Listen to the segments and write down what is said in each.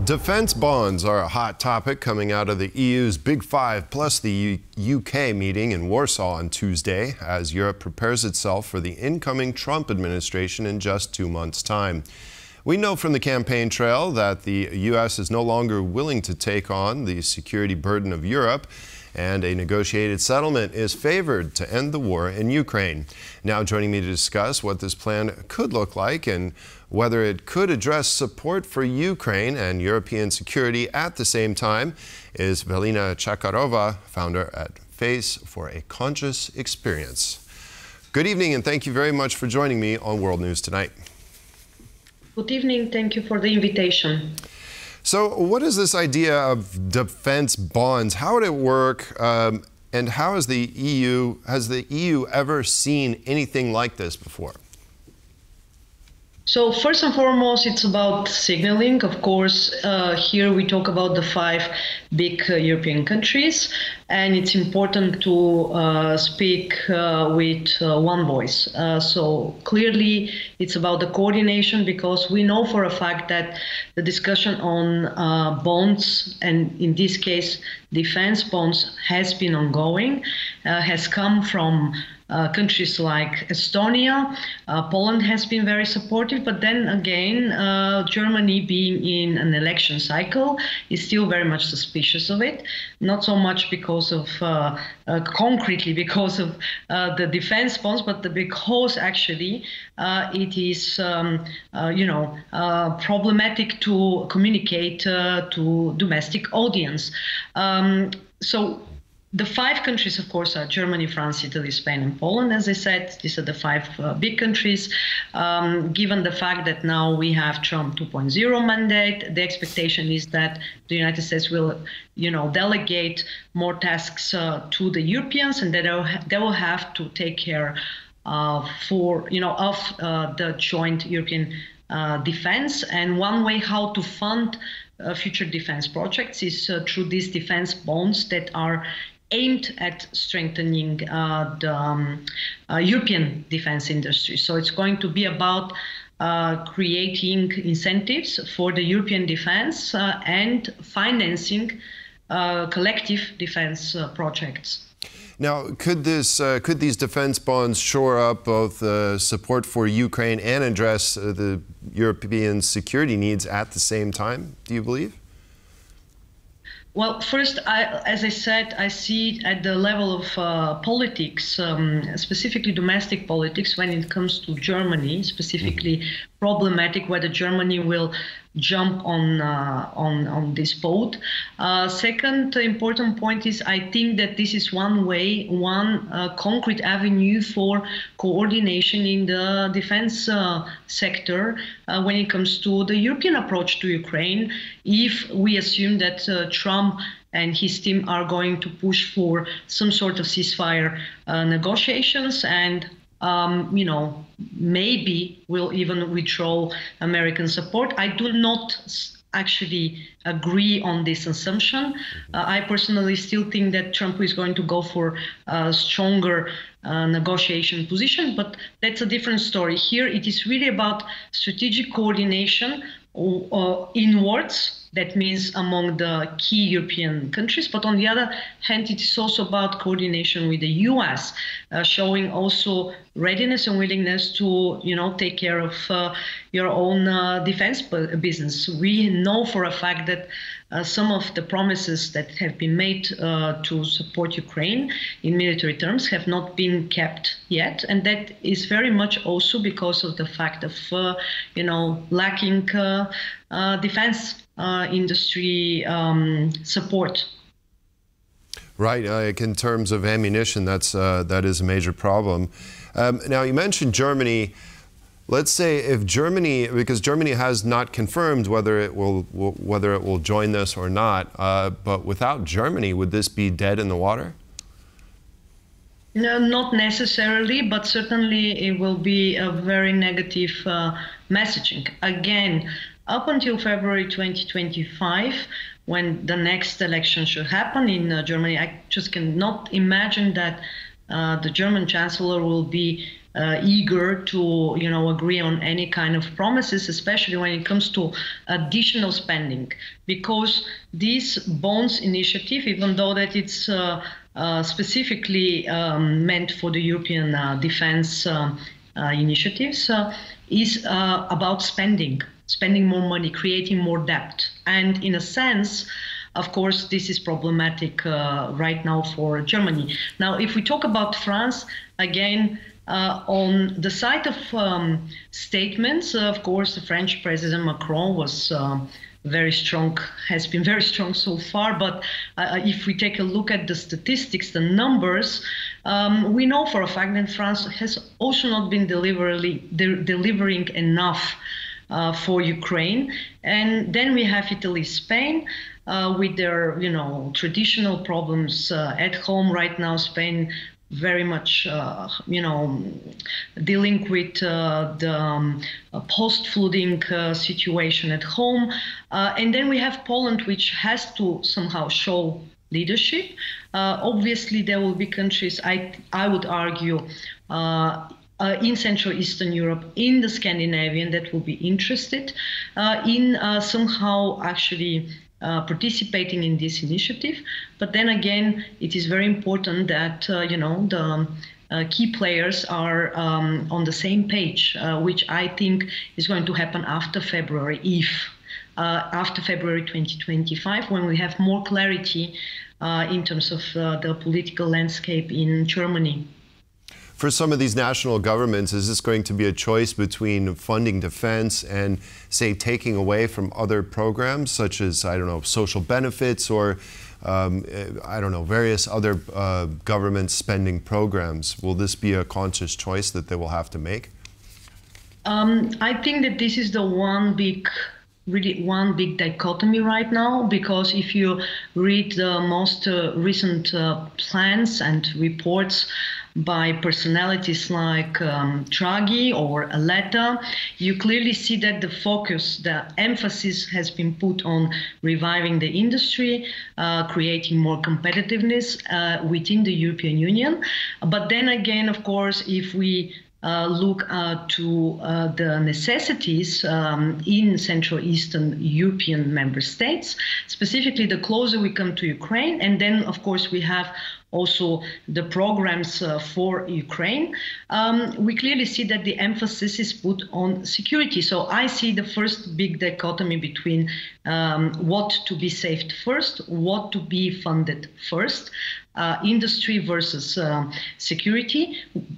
Defence bonds are a hot topic coming out of the EU's Big Five plus the UK meeting in Warsaw on Tuesday as Europe prepares itself for the incoming Trump administration in just 2 months' time. We know from the campaign trail that the U.S. is no longer willing to take on the security burden of Europe, and a negotiated settlement is favored to end the war in Ukraine. Now joining me to discuss what this plan could look like and whether it could address support for Ukraine and European security at the same time is Velina Tchakarova, founder at Face for a Conscious Experience. Good evening and thank you very much for joining me on World News Tonight. Good evening, thank you for the invitation. So what is this idea of defense bonds? How would it work? And how has the EU ever seen anything like this before? So first and foremost, it's about signaling. Of course, here we talk about the 5 big European countries, and it's important to speak with one voice. So clearly, it's about the coordination, because we know for a fact that the discussion on bonds, and in this case, defense bonds, has been ongoing, has come from countries like Estonia. Poland has been very supportive, but then again, Germany, being in an election cycle, is still very much suspicious of it. Not so much because of, concretely because of the defense bonds, but because actually it is, problematic to communicate to domestic audience. So the 5 countries, of course, are Germany, France, Italy, Spain, and Poland. As I said, these are the 5 big countries. Given the fact that now we have Trump 2.0 mandate, the expectation is that the United States will, delegate more tasks to the Europeans, and that they will have to take care of the joint European defense. And one way how to fund future defense projects is through these defense bonds that are aimed at strengthening the European defense industry. So it's going to be about creating incentives for the European defense and financing collective defense projects. Now, could these defense bonds shore up both support for Ukraine and address the European security needs at the same time, do you believe? Well, first, as I said, I see it at the level of politics, specifically domestic politics, when it comes to Germany, specifically problematic whether Germany will jump on this boat. Second important point is, I think that this is one concrete avenue for coordination in the defense sector when it comes to the European approach to Ukraine. If we assume that Trump and his team are going to push for some sort of ceasefire negotiations, and maybe will even withdraw American support. I do not actually agree on this assumption. I personally still think that Trump is going to go for a stronger negotiation position, but that's a different story. Here it is really about strategic coordination inwards. That means among the key European countries. But on the other hand, it is also about coordination with the US, showing also readiness and willingness to, take care of your own defense business. We know for a fact that some of the promises that have been made to support Ukraine in military terms have not been kept yet. And that is very much also because of the fact of, lacking defense industry support. Right. In terms of ammunition, that is a major problem. Now, you mentioned Germany. Let's say if Germany, because Germany has not confirmed whether it will join this or not, but without Germany, would this be dead in the water? No, not necessarily, but certainly it will be a very negative messaging. Again, up until February 2025, when the next election should happen in Germany, I just cannot imagine that the German chancellor will be eager to, agree on any kind of promises, especially when it comes to additional spending, because this bonds initiative, even though that it's specifically meant for the European defense initiatives, is about spending more money, creating more debt. And in a sense, of course, this is problematic right now for Germany. Now, if we talk about France, again, on the side of statements, of course, the French President Macron was very strong, has been very strong so far. But if we take a look at the statistics, the numbers, we know for a fact that France has also not been delivering enough for Ukraine. And then we have Italy, Spain, with their, traditional problems at home right now. Spain very much, dealing with the post-flooding situation at home. And then we have Poland, which has to somehow show leadership. Obviously, there will be countries, I would argue, in Central Eastern Europe, in the Scandinavian, that will be interested in somehow actually participating in this initiative. But then again, it is very important that the key players are on the same page, which I think is going to happen after February, after February 2025, when we have more clarity in terms of the political landscape in Germany. For some of these national governments, is this going to be a choice between funding defense and, say, taking away from other programs, such as, I don't know, social benefits or, I don't know, various other government spending programs? Will this be a conscious choice that they will have to make? I think that this is the one big dichotomy right now, because if you read the most recent plans and reports by personalities like Draghi or Letta, you clearly see that the emphasis has been put on reviving the industry, creating more competitiveness within the European Union. But then again, of course, if we look to the necessities in Central Eastern European member states, specifically the closer we come to Ukraine, and then of course we have also the programs for Ukraine, we clearly see that the emphasis is put on security. So I see the first big dichotomy between what to be saved first, what to be funded first, industry versus security.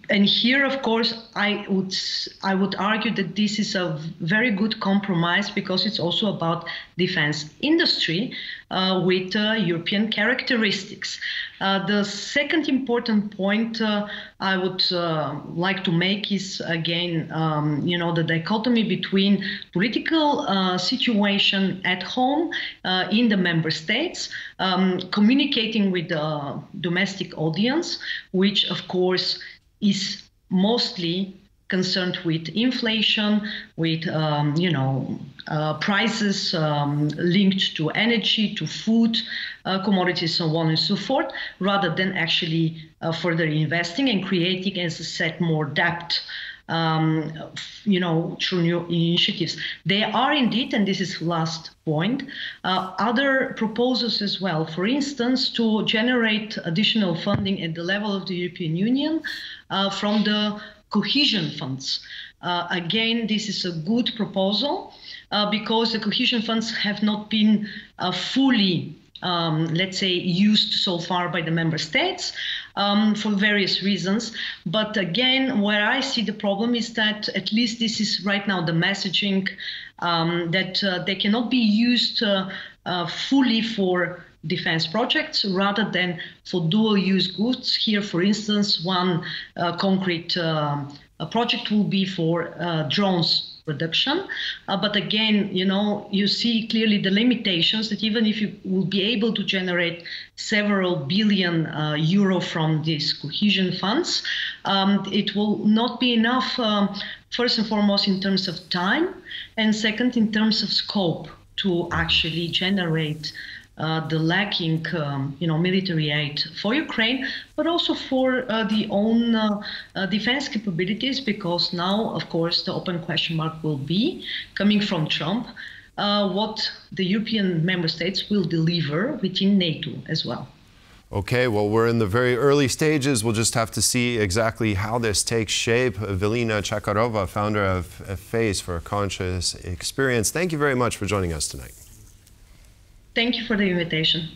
And here, of course, I would argue that this is a very good compromise, because it's also about defense industry with European characteristics. The second important point I would like to make is, again, the dichotomy between political situation at home in the member states, communicating with the domestic audience, which, of course, is mostly concerned with inflation, with prices linked to energy, to food, commodities, so on and so forth, rather than actually further investing and creating, as I said, more debt, through new initiatives. There are indeed, and this is last point, other proposals as well. For instance, to generate additional funding at the level of the European Union from the cohesion funds. Again, this is a good proposal because the cohesion funds have not been fully, let's say, used so far by the member states for various reasons. But again, where I see the problem is that, at least this is right now the messaging, that they cannot be used fully for defense projects rather than for dual-use goods. Here, for instance, one concrete project will be for drones production. But again, you see clearly the limitations, that even if you will be able to generate several billion euro from these cohesion funds, it will not be enough, first and foremost, in terms of time, and second, in terms of scope, to actually generate the lacking, military aid for Ukraine, but also for the own defense capabilities, because now, of course, the open question mark will be, coming from Trump, what the European member states will deliver within NATO as well. Okay, well, we're in the very early stages. We'll just have to see exactly how this takes shape. Velina Tchakarova, founder of Face for a Conscious Experience, thank you very much for joining us tonight. Thank you for the invitation.